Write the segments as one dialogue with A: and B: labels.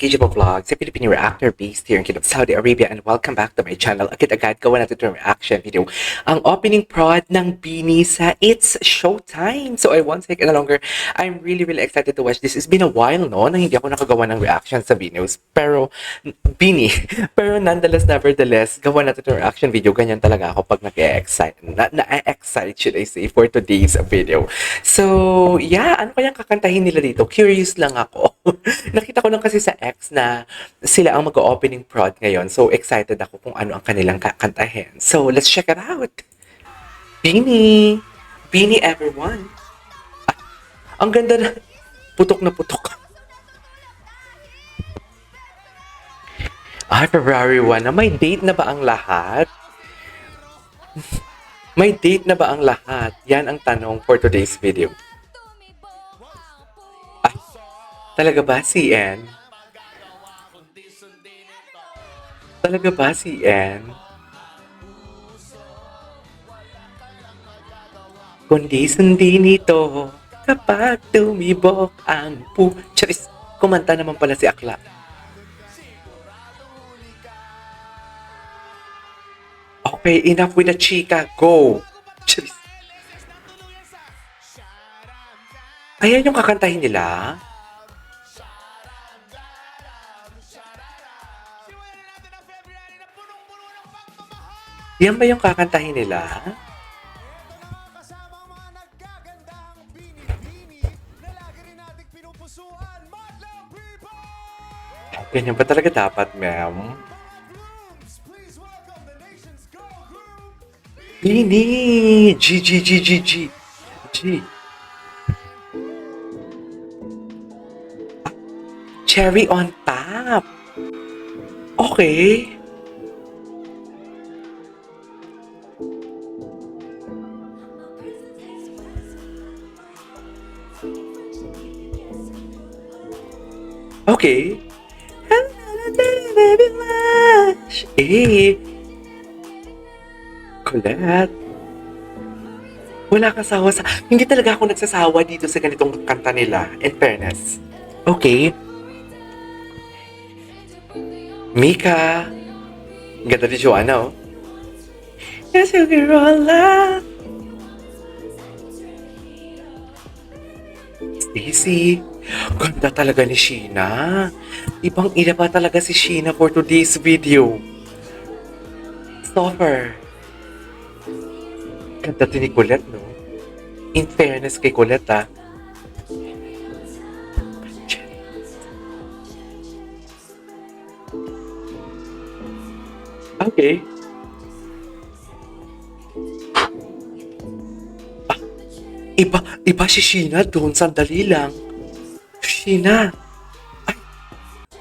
A: PJ Vlog, sa Filipino reactor based here in Kingdom of Saudi Arabia, and welcome back to my channel. Agad-agad gawa natin itong reaction video. Ang opening prod ng Beanie sa It's Showtime. So I won't take it longer. I'm really excited to watch this. It's been a while, no? Nang hindi ako nakagawa ng reaction sa videos. Pero, Beanie. Pero nevertheless, gawa natin itong reaction video. Ganyan talaga ako pag nag-e-excite. Na-excite, should I say, for today's video. So, yeah, ano kayang kakantahin nila dito? Curious lang ako. Nakita ko lang kasi sa X na sila ang mag-opening prod ngayon. So, excited ako kung ano ang kanilang kakantahin. So, let's check it out. Beanie! Beanie, everyone! Ah, ang ganda na. Putok na putok. February 1 na. May date na ba ang lahat? May date na ba ang lahat? Yan ang tanong for today's video. Talaga ba si N? Talaga ba si N? Kundi sundi nito kapag tumibok ang Charis, kumanta naman pala si Akla. Okay, enough with the chika. Go! Charis. Ayan yung kakantahin nila. Yan ba yung kakantahin nila? Ganyan ba talaga dapat, ma'am? Beanie! G. Cherry on top. Okay. Okay. Baby much. Colette. Wala ka sawa sa... Hindi talaga ako nagsasawa dito sa ganitong kanta nila. In fairness. Okay. Mika. Ganda ni Joanna, oh. Yes, you can roll up. Stacy. Ganda talaga ni Sheena. Ibang ina pa talaga si Sheena for today's video. Stoffer. Ganda din ni Colette, no? In fairness kay Colette, ah. Okay. Iba si Sheena doon. Sandali lang. Sheena. Ay,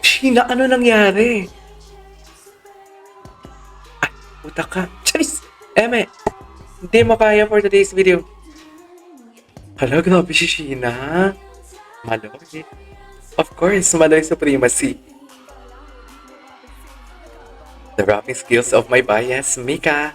A: Sheena, ano nangyari? Ay, puta ka. Charis! Eme, hindi mo kaya for today's video. Hala, grabe si Sheena. Maloy. Of course, Maloy Supremacy. The rapping skills of my bias, Mika.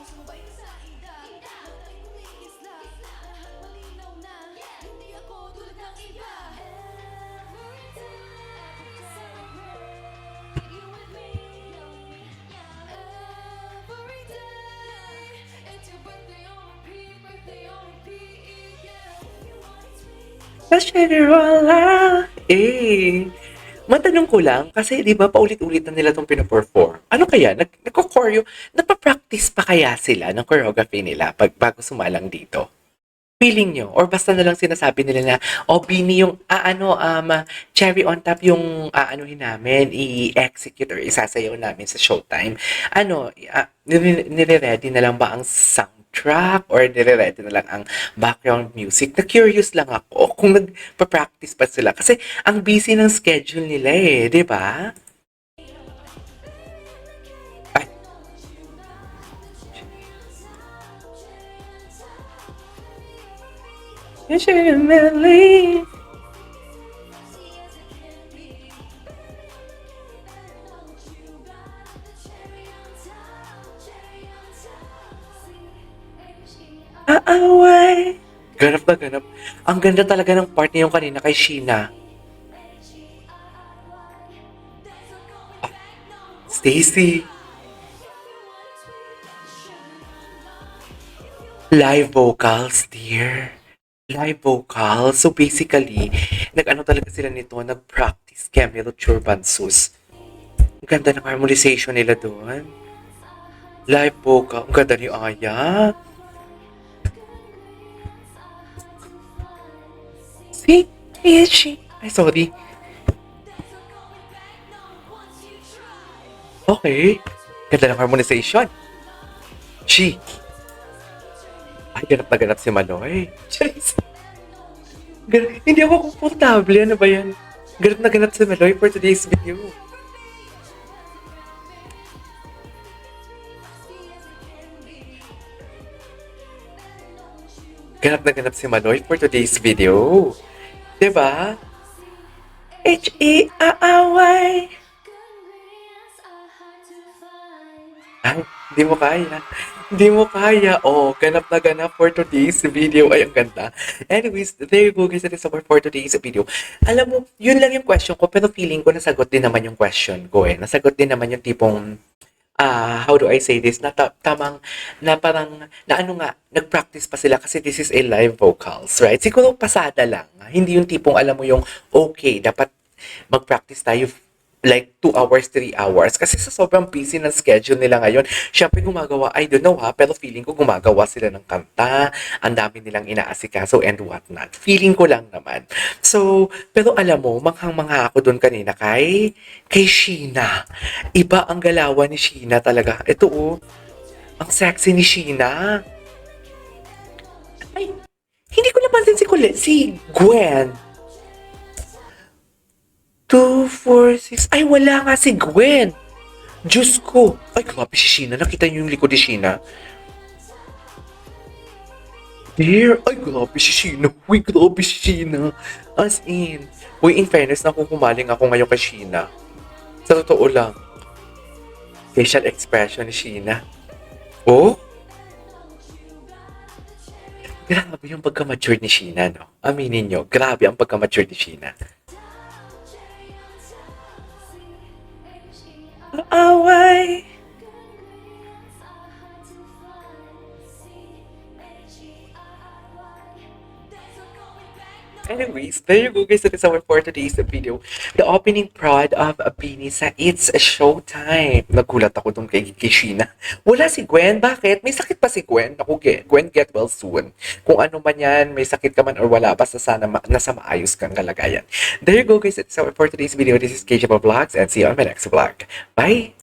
A: Matanong ko lang, kasi di ba paulit-ulit na nila itong pinaperform. Ano kaya? Nagko-choreo, nagpa-practice pa kaya sila ng choreography nila bago sumalang dito? Feeling nyo? Or basta na lang sinasabi nila na, Beanie yung, cherry on top yung aanuhin namin, i-execute or isasayaw namin sa showtime. Nire-ready na lang ba ang soundtrack or nire-ready na lang ang background music? Na-curious lang ako kung nagpa-practice pa sila. Kasi ang busy ng schedule nila di ba? Emily. Aaway. Ganap na ganap. Ang ganda talaga ng part niya yung kanina kay Sheena. Stacy, live vocals, dear. Live vocals. So basically, nag-ano talaga sila nito, nag-practice Camilo Churbansus. Ang ganda ng harmonization nila doon. Live vocal. Ang ganda ni Aya. See? Is she? Ay, sorry. Okay. Ganda ng harmonization. She. Ay, ganap na ganap si Maloy. Charis. Hindi ako komportable. Ano ba yan? Ganap na ganap si Maloy for today's video. Ganap na ganap si Maloy for today's video. Diba? H-E-A-Y. Ay, hindi mo kaya. Hindi mo kaya. Oh, ganap na ganap for today's video. Ay, ang ganda. Anyways, there you go guys. That is all for today's video. Alam mo, yun lang yung question ko. Pero feeling ko nasagot din naman yung question ko eh. Nasagot din naman yung tipong, how do I say this? Tamang, na parang, na ano nga, nag-practice pa sila kasi this is a live vocals, right? Siguro pasada lang. Hindi yung tipong, alam mo yung, okay, dapat mag-practice tayo like 2 hours, 3 hours. Kasi sa sobrang busy ng schedule nila ngayon, syempre gumagawa, I don't know ha, pero feeling ko gumagawa sila ng kanta, ang dami nilang inaasikaso and whatnot. Feeling ko lang naman. So, pero alam mo, manghang-mangha ako doon kanina kay Sheena. Iba ang galawan ni Sheena talaga. Ito oh, ang sexy ni Sheena. Ay, hindi ko napansin si Gwen. 2, 4, 6. Ay, wala nga si Gwen. Diyos ko. Ay, grabe si Sheena. Nakita niyo yung likod ni Sheena? Dear, ay, grabe si Sheena. Uy, grabe si Sheena. As in. Uy, in fairness, nakukumaling ako ngayon kay Sheena. Sa totoo lang. Facial expression ni Sheena. Oh? Grabe yung pagka-mature ni Sheena, no? Aminin nyo, grabe ang pagka-mature ni Sheena. Away. Anyways, there you go guys. That is our for today's video. The opening prod of Bini sa It's Showtime. Nagulat ako dun kay Sheena. Wala si Gwen. Bakit? May sakit pa si Gwen. Ako, Gwen, get well soon. Kung ano man yan, may sakit ka man or wala, basta sana nasa maayos kang kalagayan. There you go guys. That is our for today's video. This is KJ Vlogs and see you on my next vlog. Bye!